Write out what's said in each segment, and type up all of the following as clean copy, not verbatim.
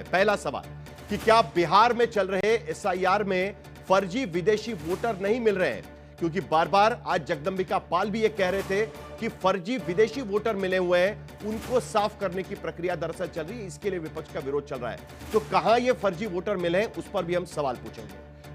पहला सवाल कि क्या बिहार में चल रहे एसआईआर में फर्जी विदेशी वोटर नहीं मिल रहे हैं? क्योंकि बार बार आज जगदंबिका पाल भी ये कह रहे थे कि फर्जी विदेशी वोटर मिले हुए हैं, उनको साफ करने की प्रक्रिया दरअसल चल रही है, इसके लिए विपक्ष का विरोध चल रहा है। तो कहां ये फर्जी वोटर मिले हैं, उस पर भी हम सवाल पूछेंगे।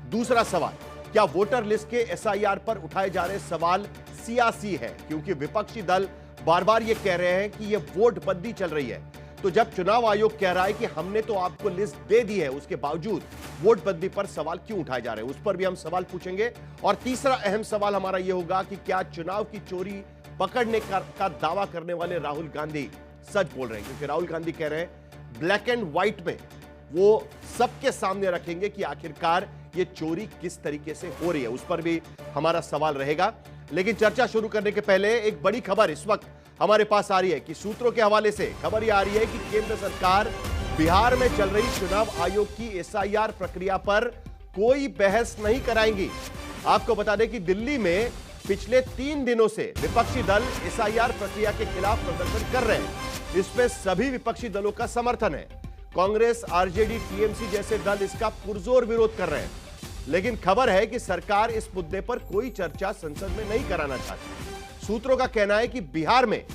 दूसरा सवाल, क्या वोटर लिस्ट के एसआईआर पर उठाए जा रहे सवाल सियासी है? क्योंकि विपक्षी दल बार बार ये कह रहे हैं कि ये वोट बंदी चल रही है। तो जब चुनाव आयोग कह रहा है कि हमने तो आपको लिस्ट दे दी है, उसके बावजूद वोट बंदी पर सवाल क्यों उठाए जा रहे हैं, उस पर भी हम सवाल पूछेंगे। और तीसरा अहम सवाल हमारा यह होगा कि क्या चुनाव की चोरी पकड़ने का दावा करने वाले राहुल गांधी सच बोल रहे हैं? क्योंकि राहुल गांधी कह रहे हैं ब्लैक एंड व्हाइट में वो सबके सामने रखेंगे कि आखिरकार ये चोरी किस तरीके से हो रही है, उस पर भी हमारा सवाल रहेगा। लेकिन चर्चा शुरू करने के पहले एक बड़ी खबर इस वक्त हमारे पास आ रही है कि सूत्रों के हवाले से खबर यह आ रही है कि केंद्र सरकार बिहार में चल रही चुनाव आयोग की एसआईआर प्रक्रिया पर कोई बहस नहीं कराएंगी। आपको बता दें कि दिल्ली में पिछले 3 दिनों से विपक्षी दल एसआईआर प्रक्रिया के खिलाफ प्रदर्शन कर रहे हैं। इसमें सभी विपक्षी दलों का समर्थन है। कांग्रेस, आरजेडी, टीएमसी जैसे दल इसका पुरजोर विरोध कर रहे हैं। लेकिन खबर है कि सरकार इस मुद्दे पर कोई चर्चा संसद में नहीं कराना चाहती। सूत्रों का कहना है कि बिहार में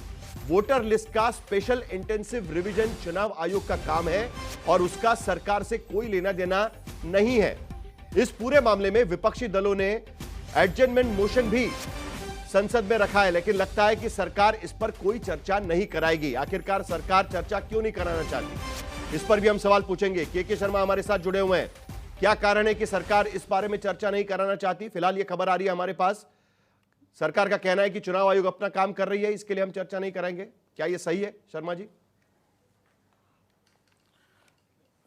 वोटर लिस्ट का स्पेशल इंटेंसिव रिवीजन चुनाव आयोग का काम है और उसका सरकार से कोई लेना देना नहीं है। इस पूरे मामले में विपक्षी दलों ने एडजमेंट मोशन भी संसद में रखा है, लेकिन लगता है कि सरकार इस पर कोई चर्चा नहीं कराएगी। आखिरकार सरकार चर्चा क्यों नहीं कराना चाहती, इस पर भी हम सवाल पूछेंगे। के शर्मा हमारे साथ जुड़े हुए हैं। क्या कारण है कि सरकार इस बारे में चर्चा नहीं कराना चाहती? फिलहाल यह खबर आ रही है हमारे पास, सरकार का कहना है कि चुनाव आयोग अपना काम कर रही है, इसके लिए हम चर्चा नहीं करेंगे। क्या यह सही है शर्मा जी?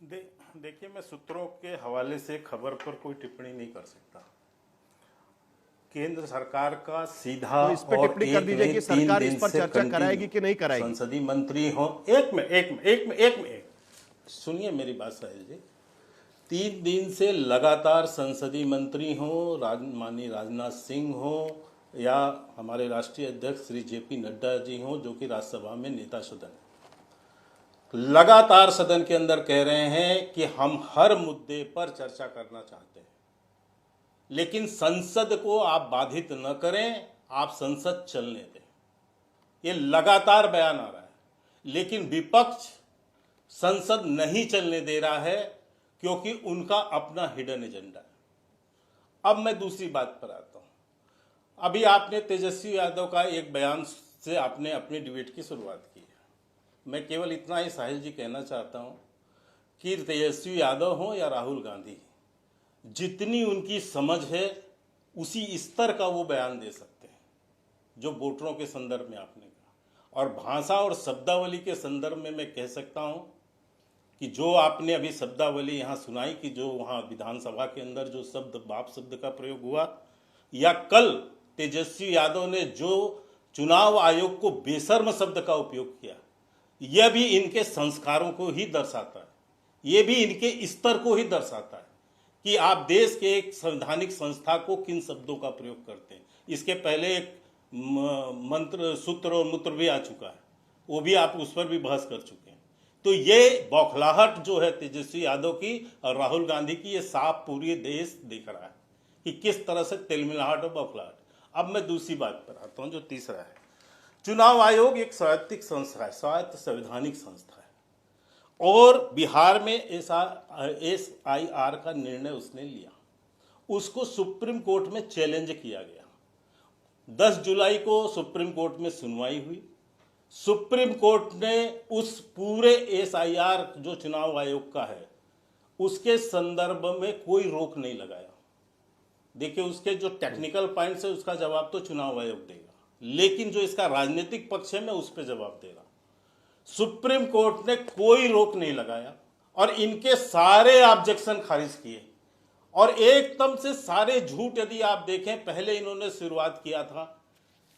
देखिए, मैं सूत्रों के हवाले से खबर पर कोई टिप्पणी नहीं कर सकता। केंद्र सरकार का सीधा तो इस पर टिप्पणी कर दीजिए कि सरकार इस पर चर्चा कराएगी कि नहीं कराएगी। संसदीय मंत्री हो, एक सुनिए मेरी बात साहिल जी। 3 दिन से लगातार संसदीय मंत्री हो, माननीय राजनाथ सिंह हो या हमारे राष्ट्रीय अध्यक्ष श्री जेपी नड्डा जी हों, जो कि राज्यसभा में नेता सदन है, लगातार सदन के अंदर कह रहे हैं कि हम हर मुद्दे पर चर्चा करना चाहते हैं, लेकिन संसद को आप बाधित न करें, आप संसद चलने दें। ये लगातार बयान आ रहा है, लेकिन विपक्ष संसद नहीं चलने दे रहा है क्योंकि उनका अपना हिडन एजेंडा है। अब मैं दूसरी बात पर आता हूं। अभी आपने तेजस्वी यादव का एक बयान से आपने अपनी डिबेट की शुरुआत की है। मैं केवल इतना ही साहिल जी कहना चाहता हूं कि तेजस्वी यादव हो या राहुल गांधी, जितनी उनकी समझ है उसी स्तर का वो बयान दे सकते हैं जो वोटरों के संदर्भ में आपने कहा। और भाषा और शब्दावली के संदर्भ में मैं कह सकता हूं कि जो आपने अभी शब्दावली यहाँ सुनाई कि जो वहाँ विधानसभा के अंदर जो शब्द बाप शब्द का प्रयोग हुआ, या कल तेजस्वी यादव ने जो चुनाव आयोग को बेशर्म शब्द का उपयोग किया, यह भी इनके संस्कारों को ही दर्शाता है, यह भी इनके स्तर को ही दर्शाता है कि आप देश के एक संवैधानिक संस्था को किन शब्दों का प्रयोग करते हैं। इसके पहले एक मंत्र, सूत्र और मूत्र भी आ चुका है, वो भी आप उस पर भी बहस कर चुके हैं। तो ये बौखलाहट जो है तेजस्वी यादव की और राहुल गांधी की, ये साफ पूरे देश देख रहा है कि किस तरह से तिलमिलाहट और बौखलाहट। अब मैं दूसरी बात पर आता हूं, जो तीसरा है। चुनाव आयोग एक स्वायत्तिक संस्था है, स्वायत्त संवैधानिक संस्था है, और बिहार में एसआईआर का निर्णय उसने लिया, उसको सुप्रीम कोर्ट में चैलेंज किया गया। 10 जुलाई को सुप्रीम कोर्ट में सुनवाई हुई। सुप्रीम कोर्ट ने उस पूरे एसआईआर जो चुनाव आयोग का है उसके संदर्भ में कोई रोक नहीं लगाया। देखिए, उसके जो टेक्निकल पॉइंट्स है उसका जवाब तो चुनाव आयोग देगा, लेकिन जो इसका राजनीतिक पक्ष है मैं उस पर जवाब दे रहा। सुप्रीम कोर्ट ने कोई रोक नहीं लगाया और इनके सारे ऑब्जेक्शन खारिज किए, और एकदम से सारे झूठ यदि आप देखें, पहले इन्होंने शुरुआत किया था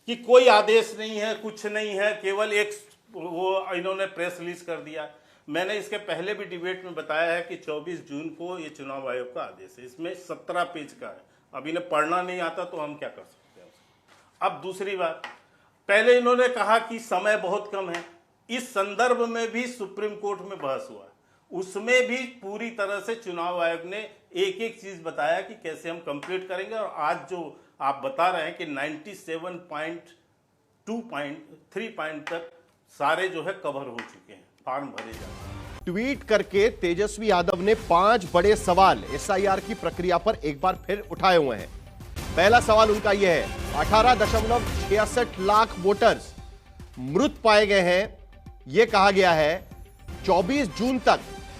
कि कोई आदेश नहीं है, कुछ नहीं है, केवल एक वो इन्होंने प्रेस रिलीज कर दिया। मैंने इसके पहले भी डिबेट में बताया है कि 24 जून को ये चुनाव आयोग का आदेश है, इसमें 17 पेज का है। अब इन्हें पढ़ना नहीं आता तो हम क्या कर सकते हैं। अब दूसरी बात, पहले इन्होंने कहा कि समय बहुत कम है, इस संदर्भ में भी सुप्रीम कोर्ट में बहस हुआ, उसमें भी पूरी तरह से चुनाव आयोग ने एक एक चीज बताया कि कैसे हम कंप्लीट करेंगे। और आज जो आप बता रहे हैं कि 97.2.3 पॉइंट तक सारे जो है कवर हो चुके हैं, फॉर्म भरे जा रहे हैं। ट्वीट करके तेजस्वी यादव ने 5 बड़े सवाल एसआईआर की प्रक्रिया पर एक बार फिर उठाए हुए हैं। पहला सवाल उनका यह है, 18.66 लाख वोटर्स मृत पाए गए हैं। यह कहा गया है 24 जून तक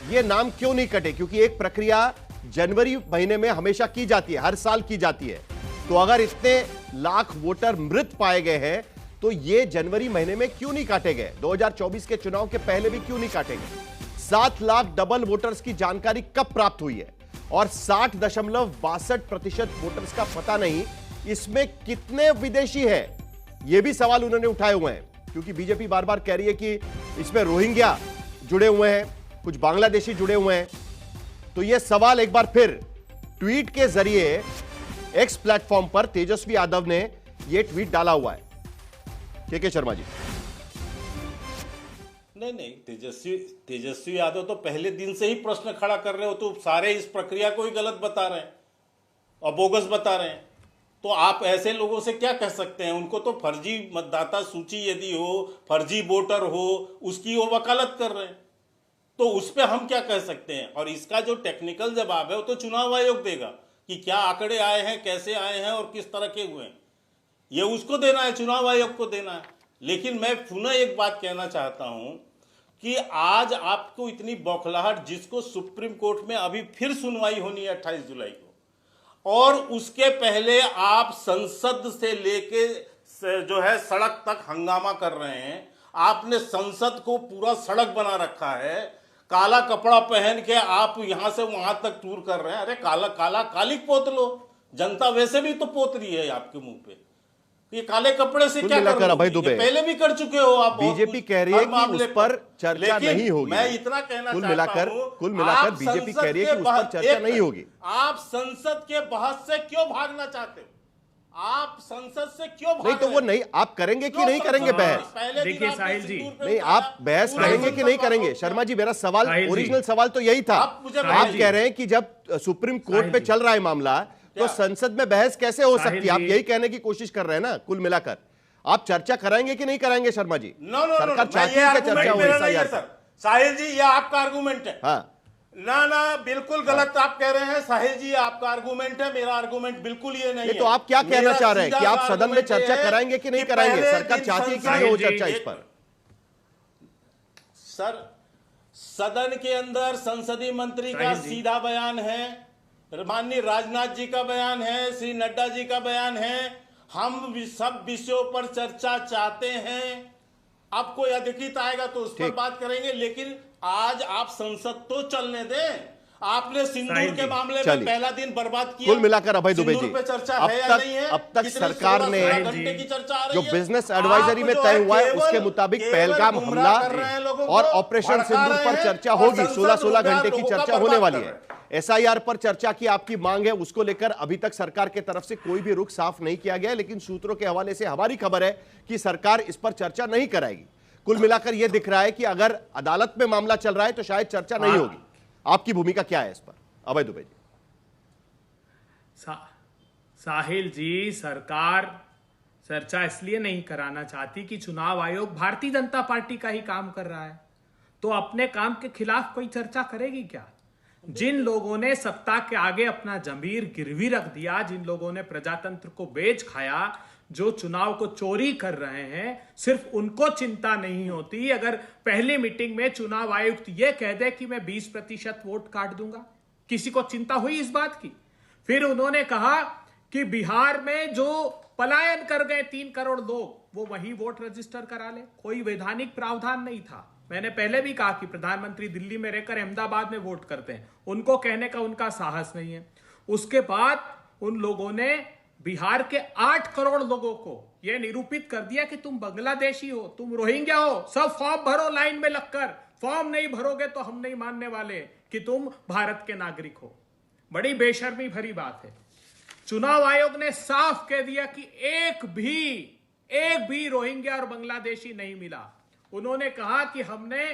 यह नाम क्यों नहीं कटे, क्योंकि एक प्रक्रिया जनवरी महीने में हमेशा की जाती है, हर साल की जाती है। तो अगर इतने लाख वोटर मृत पाए गए हैं तो ये जनवरी महीने में क्यों नहीं काटे गए, 2024 के चुनाव के पहले भी क्यों नहीं काटे गए। 7 लाख डबल वोटर्स की जानकारी कब प्राप्त हुई है और 60.62% वोटर्स का पता नहीं, इसमें कितने विदेशी है, यह भी सवाल उन्होंने उठाए हुए हैं। क्योंकि बीजेपी बार बार कह रही है कि इसमें रोहिंग्या जुड़े हुए हैं, कुछ बांग्लादेशी जुड़े हुए हैं। तो यह सवाल एक बार फिर ट्वीट के जरिए एक्स प्लेटफॉर्म पर तेजस्वी यादव ने यह ट्वीट डाला हुआ है। के शर्मा जी। नहीं, तेजस्वी यादव तो पहले दिन से ही प्रश्न खड़ा कर रहे हो, तो सारे इस प्रक्रिया को ही गलत बता रहे हैं और बोगस बता रहे हैं। तो आप ऐसे लोगों से क्या कह सकते हैं? उनको तो फर्जी मतदाता सूची यदि हो, फर्जी वोटर हो, उसकी वो वकालत कर रहे हैं, तो उस पर हम क्या कह सकते हैं? और इसका जो टेक्निकल जवाब है वो तो चुनाव आयोग देगा कि क्या आंकड़े आए हैं, कैसे आए हैं और किस तरह के हुए हैं, ये उसको देना है, चुनाव आयोग को देना है। लेकिन मैं पुनः एक बात कहना चाहता हूं कि आज आपको इतनी बौखलाहट, जिसको सुप्रीम कोर्ट में अभी फिर सुनवाई होनी है 28 जुलाई को, और उसके पहले आप संसद से लेके जो है सड़क तक हंगामा कर रहे हैं। आपने संसद को पूरा सड़क बना रखा है, काला कपड़ा पहन के आप यहां से वहां तक टूर कर रहे हैं। अरे काला काला कालिक पोत लो, जनता वैसे भी तो पोत रही है आपके मुंह पे। ये काले कपड़े से क्या कर अभय दुबे, पहले भी कर चुके हो आप। बीजेपी कह रही है कि उस पर चर्चा नहीं होगी। मैं इतना कहना कुल चाहता मिलाकर बीजेपी कह रही है कि उस पर चर्चा नहीं होगी। आप संसद के बहस से क्यों भागना चाहते हो? आप संसद से क्यों भाग नहीं तो वो नहीं, आप करेंगे कि नहीं करेंगे बहस? देखिए साहिल जी, नहीं आप बहस करेंगे कि नहीं करेंगे? शर्मा जी, मेरा सवाल, ओरिजिनल सवाल तो यही था। आप कह रहे हैं कि जब सुप्रीम कोर्ट पे चल रहा है मामला, तो संसद में बहस कैसे हो सकती है? आप यही कहने की कोशिश कर रहे हैं ना। कुल मिलाकर आप चर्चा कराएंगे कि नहीं कराएंगे शर्मा जी? सरकार चाहती है कि चर्चा हो। साहिल जी, यह आपका आर्गूमेंट है। हाँ ना बिल्कुल गलत आप कह रहे हैं साहिल जी, आपका आर्गूमेंट है, मेरा आर्गूमेंट बिल्कुल ये नहीं है। तो आप क्या कहना चाह रहे हैं कि आप सदन में चर्चा कराएंगे कि नहीं कराएंगे? सरकार चाहती है कि नहीं हो चर्चा इस पर? सर, सदन के अंदर संसदीय मंत्री का सीधा बयान है, माननीय राजनाथ जी का बयान है, श्री नड्डा जी का बयान है। हम सब विषयों पर चर्चा चाहते हैं। अब कोई अधिकृत आएगा तो उस पर बात करेंगे, लेकिन आज आप संसद तो चलने दें। आपने सिंदूर के मामले में पहला दिन बर्बाद किया। कुल मिलाकर अभय दुबे जी, अब तक सरकार ने जो बिजनेस एडवाइजरी में तय हुआ है उसके मुताबिक पहलगाम हमला और ऑपरेशन सिंदूर पर चर्चा होगी। 16 घंटे की चर्चा होने वाली है। एसआईआर पर चर्चा की आपकी मांग है, उसको लेकर अभी तक सरकार की तरफ से कोई भी रुख साफ नहीं किया गया, लेकिन सूत्रों के हवाले से हमारी खबर है कि सरकार इस पर चर्चा नहीं कराएगी। कुल मिलाकर यह दिख रहा है कि अगर अदालत में मामला चल रहा है तो शायद चर्चा नहीं होगी। आपकी भूमिका क्या है इस पर, अभय दुबे जी? साहिल जी, सरकार चर्चा इसलिए नहीं कराना चाहती कि चुनाव आयोग भारतीय जनता पार्टी का ही काम कर रहा है, तो अपने काम के खिलाफ कोई चर्चा करेगी क्या? जिन लोगों ने सत्ता के आगे अपना जमीर गिरवी रख दिया, जिन लोगों ने प्रजातंत्र को बेच खाया, जो चुनाव को चोरी कर रहे हैं, सिर्फ उनको चिंता नहीं होती अगर पहली मीटिंग में चुनाव आयुक्त यह कह दे कि मैं 20% वोट काट दूंगा? किसी को चिंता हुई इस बात की? फिर उन्होंने कहा कि बिहार में जो पलायन कर गए 3 करोड़ लोग, वो वही वोट रजिस्टर करा ले। कोई वैधानिक प्रावधान नहीं था। मैंने पहले भी कहा कि प्रधानमंत्री दिल्ली में रहकर अहमदाबाद में वोट करते हैं, उनको कहने का उनका साहस नहीं है। उसके बाद उन लोगों ने बिहार के 8 करोड़ लोगों को यह निरूपित कर दिया कि तुम बांग्लादेशी हो, तुम रोहिंग्या हो, सब फॉर्म भरो लाइन में लगकर, फॉर्म नहीं भरोगे तो हम नहीं मानने वाले कि तुम भारत के नागरिक हो। बड़ी बेशर्मी भरी बात है। चुनाव आयोग ने साफ कह दिया कि एक भी रोहिंग्या और बांग्लादेशी नहीं मिला। उन्होंने कहा कि हमने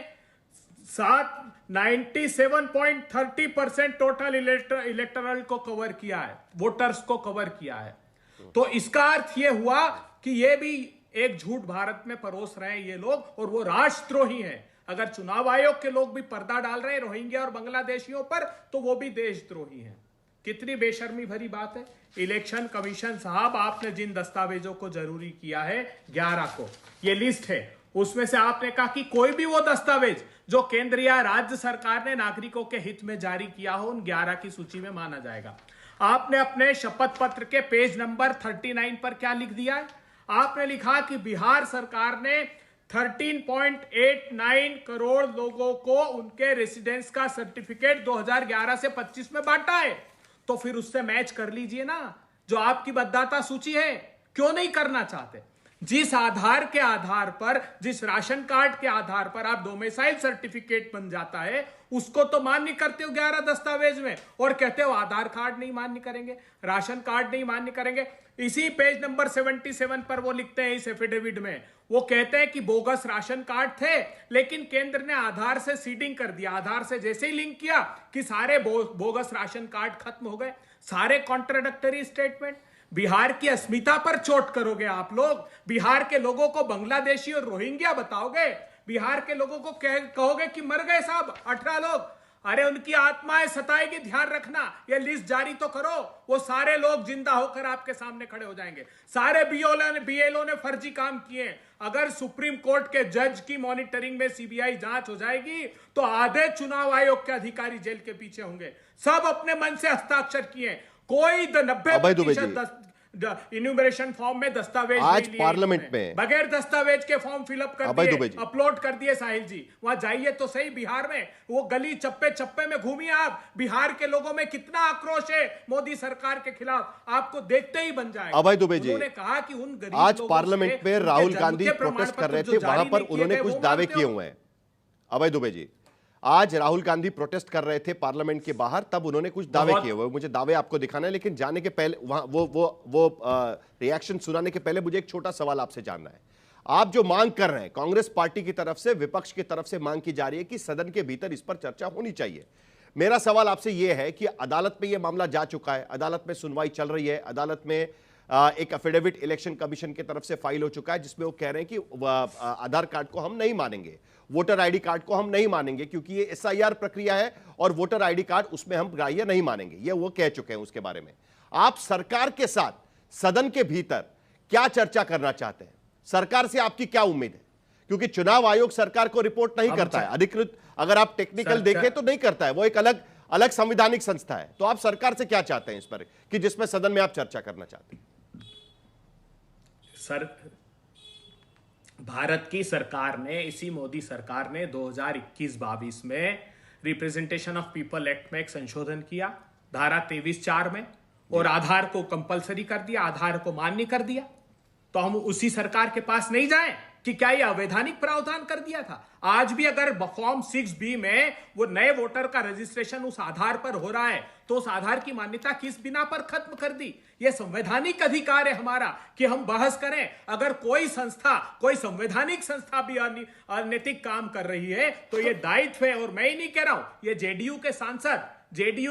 97.30% टोटल इलेक्टोरल को कवर किया है, वोटर्स को कवर किया है। तो इसका अर्थ यह हुआ कि ये भी एक झूठ भारत में परोस रहे हैं ये लोग, और वो राष्ट्रद्रोही हैं। अगर चुनाव आयोग के लोग भी पर्दा डाल रहे हैं रोहिंग्या और बांग्लादेशियों पर, तो वो भी देशद्रोही हैं। कितनी बेशर्मी भरी बात है। इलेक्शन कमीशन साहब, आपने जिन दस्तावेजों को जरूरी किया है 11 को, ये लिस्ट है, उसमें से आपने कहा कि कोई भी वो दस्तावेज जो केंद्र या राज्य सरकार ने नागरिकों के हित में जारी किया हो, उन 11 की सूची में माना जाएगा। आपने अपने शपथ पत्र के पेज नंबर 39 पर क्या लिख दिया है? आपने लिखा कि बिहार सरकार ने 13.89 करोड़ लोगों को उनके रेसिडेंस का सर्टिफिकेट 2011 से 25 में बांटा है। तो फिर उससे मैच कर लीजिए ना, जो आपकी मतदाता सूची है। क्यों नहीं करना चाहते? जिस आधार के आधार पर, जिस राशन कार्ड के आधार पर आप डोमिसाइल सर्टिफिकेट बन जाता है, उसको तो मान्य करते हो 11 दस्तावेज में, और कहते हो आधार कार्ड नहीं मान्य करेंगे, राशन कार्ड नहीं मान्य करेंगे। इसी पेज नंबर 77 पर वो लिखते हैं, इस एफिडेविट में वो कहते हैं कि बोगस राशन कार्ड थे, लेकिन केंद्र ने आधार से सीडिंग कर दिया। आधार से जैसे ही लिंक किया कि सारे बोगस राशन कार्ड खत्म हो गए, सारे कॉन्ट्राडिक्टरी स्टेटमेंट। बिहार की अस्मिता पर चोट करोगे आप लोग। बिहार के लोगों को बांग्लादेशी और रोहिंग्या बताओगे, बिहार के लोगों को कहोगे कि मर गए साहब 18 लोग। अरे उनकी आत्माएं सताएगी, ध्यान रखना। ये लिस्ट जारी तो करो, वो सारे लोग जिंदा होकर आपके सामने खड़े हो जाएंगे। सारे बीएलओ ने फर्जी काम किए। अगर सुप्रीम कोर्ट के जज की मॉनिटरिंग में सीबीआई जांच हो जाएगी, तो आधे चुनाव आयोग के अधिकारी जेल के पीछे होंगे। सब अपने मन से हस्ताक्षर किए, कोई 90% इन्यूमरेशन फॉर्म में दस्तावेज आज पार्लियामेंट में बगैर दस्तावेज के फॉर्म फिलअप कर दिए, अपलोड कर दिए। साहिल जी वहां जाइए तो सही, बिहार में वो गली चप्पे चप्पे में घूमिए आप। बिहार के लोगों में कितना आक्रोश है मोदी सरकार के खिलाफ, आपको देखते ही बन जाएगा। अभय दुबे जी, उन्होंने कहा कि उन गरीब आज पार्लियामेंट में राहुल गांधी प्रोटेस्ट कर रहे थे, वहां पर उन्होंने कुछ दावे किए हुए हैं। अभय दुबे जी, आज राहुल गांधी प्रोटेस्ट कर रहे थे पार्लियामेंट के बाहर, तब उन्होंने कुछ दावे किए हुए। मुझे दावे आपको दिखाना है, लेकिन जाने के पहले वहां वो रिएक्शन सुनाने के पहले मुझे एक छोटा सवाल आपसे जानना है। आप जो मांग कर रहे हैं, कांग्रेस पार्टी की तरफ से, विपक्ष की तरफ से मांग की जा रही है कि सदन के भीतर इस पर चर्चा होनी चाहिए। मेरा सवाल आपसे यह है कि अदालत में यह मामला जा चुका है, अदालत में सुनवाई चल रही है, अदालत में एक एफिडेविट इलेक्शन कमीशन की तरफ से फाइल हो चुका है, जिसमें वो कह रहे हैं कि आधार कार्ड को हम नहीं मानेंगे, वोटर आईडी कार्ड को हम नहीं मानेंगे, क्योंकि ये एसआईआर प्रक्रिया है और वोटर आईडी कार्ड उसमें हम ग्राह्य नहीं मानेंगे। ये वो कह चुके हैं। उसके बारे में आप सरकार के साथ सदन के भीतर क्या चर्चा करना चाहते हैं? सरकार से आपकी क्या उम्मीद है? क्योंकि चुनाव आयोग सरकार को रिपोर्ट नहीं करता है, अधिकृत अगर आप टेक्निकल देखें तो नहीं करता है, वो एक अलग संवैधानिक संस्था है। तो आप सरकार से क्या चाहते हैं इस पर कि जिसमें सदन में आप चर्चा करना चाहते हैं? भारत की सरकार ने, इसी मोदी सरकार ने 2021-22 में रिप्रेजेंटेशन ऑफ पीपल एक्ट में एक संशोधन किया, धारा 23(4) में, और आधार को कंपलसरी कर दिया, आधार को मान्य कर दिया। तो हम उसी सरकार के पास नहीं जाएं कि क्या ये अवैधानिक प्रावधान कर दिया था? आज भी अगर फॉर्म 6B में वो नए वोटर का रजिस्ट्रेशन उस आधार पर हो रहा है, तो उस आधार की मान्यता किस बिना पर खत्म कर दी? ये संवैधानिक अधिकार है हमारा कि हम बहस करें। अगर कोई संस्था, कोई संवैधानिक संस्था भी अनैतिक काम कर रही है, तो ये दायित्व है। और मैं ही नहीं कह रहा हूं, ये जेडीयू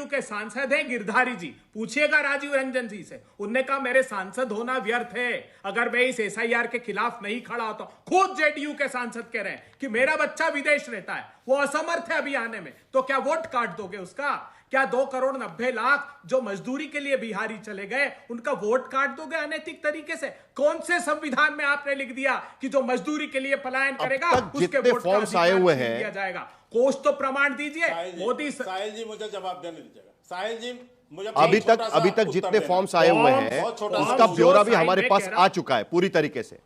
के सांसद हैं गिरधारी जी, पूछिएगा राजीव रंजन जी से। उनने कहा मेरे सांसद होना व्यर्थ है अगर मैं इस एसआईआर के खिलाफ नहीं खड़ा होता। खुद जेडीयू के सांसद कह रहे हैं कि मेरा बच्चा विदेश रहता है, वो असमर्थ है अभी आने में, तो क्या वोट काट दोगे उसका? क्या 2,90,00,000 जो मजदूरी के लिए बिहारी चले गए, उनका वोट काट दोगे अनैतिक तरीके से? कौन से संविधान में आपने लिख दिया कि जो मजदूरी के लिए पलायन करेगा उसके वोट का अधिकार दिया जाएगा? कोष तो प्रमाण दीजिए। मोदी साहिल जी मुझे जवाब देने दीजिएगा। साहिल जी मुझे अभी तक जितने फॉर्म्स आए हुए हैं उसका ब्यौरा भी हमारे पास आ चुका है पूरी तरीके से।